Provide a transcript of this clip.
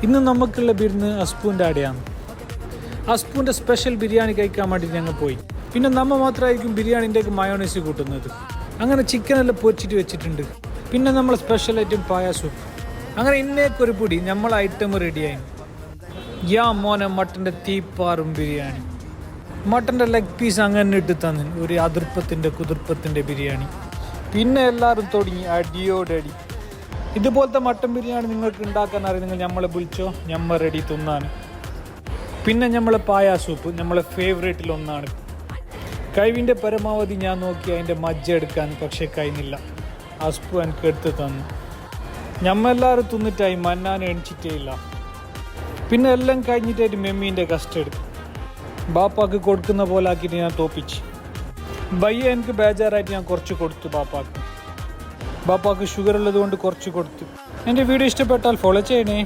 ഇന്ന് നമുക്കുള്ള വിരുന്ന് അസ്പൂൻ്റെ അടയാണ്. അസ്പൂൻ്റെ സ്പെഷ്യൽ ബിരിയാണി കഴിക്കാൻ വേണ്ടി ഞങ്ങൾ പോയി. പിന്നെ നമ്മൾ മാത്രമായിരിക്കും ബിരിയാണിൻ്റെ മയോണൈസ് കൂട്ടുന്നത്. അങ്ങനെ ചിക്കനെല്ലാം പൊരിച്ചിട്ട് വെച്ചിട്ടുണ്ട്. പിന്നെ നമ്മൾ സ്പെഷ്യൽ ഐറ്റം പായ സൂപ്പ്. അങ്ങനെ ഇന്നേക്കൊരു പൊടി നമ്മളെ ഐറ്റം റെഡിയായി. മോനെ മട്ടൻ്റെ തീപ്പാറും ബിരിയാണി, മട്ടൻ്റെ ലെഗ് പീസ് അങ്ങനെ ഇട്ട് തന്നു. ഒരു കുതിർപ്പത്തിൻ്റെ ബിരിയാണി. പിന്നെ എല്ലാവരും തുടങ്ങി അടിയോടടി. ഇതുപോലത്തെ മട്ടൻ ബിരിയാണി നിങ്ങൾക്ക് ഉണ്ടാക്കാൻ അറിയുന്നെങ്കിൽ നമ്മളെ വിളിച്ചോ, നമ്മൾ റെഡി തിന്നാൻ. പിന്നെ നമ്മളെ പായ സൂപ്പ് നമ്മളെ ഫേവറേറ്റിലൊന്നാണ്. കഴിവിൻ്റെ പരമാവധി ഞാൻ നോക്കി അതിൻ്റെ മജ്ജ എടുക്കാൻ, പക്ഷേ കഴിഞ്ഞില്ല. അസ്പു എനിക്ക് എടുത്ത് തന്നു. ഞമ്മെല്ലാവരും തിന്നിട്ടായി, മന്നാൻ എണിച്ചിട്ടേ ഇല്ല. പിന്നെ എല്ലാം കഴിഞ്ഞിട്ടായിട്ട് മെമ്മീൻ്റെ കസ്റ്റഡ് ബാപ്പാക്ക് കൊടുക്കുന്ന പോലെ ആക്കിയിട്ട് ഞാൻ തോപ്പിച്ച്. ബയ്യ എനിക്ക് ബേജാറായിട്ട് ഞാൻ കുറച്ച് കൊടുത്തു ബാപ്പാക്ക് ഷുഗർ ഉള്ളത് കൊണ്ട് കുറച്ച് കൊടുത്തു. എൻ്റെ വീഡിയോ ഇഷ്ടപ്പെട്ടാൽ ഫോളോ ചെയ്യണേ.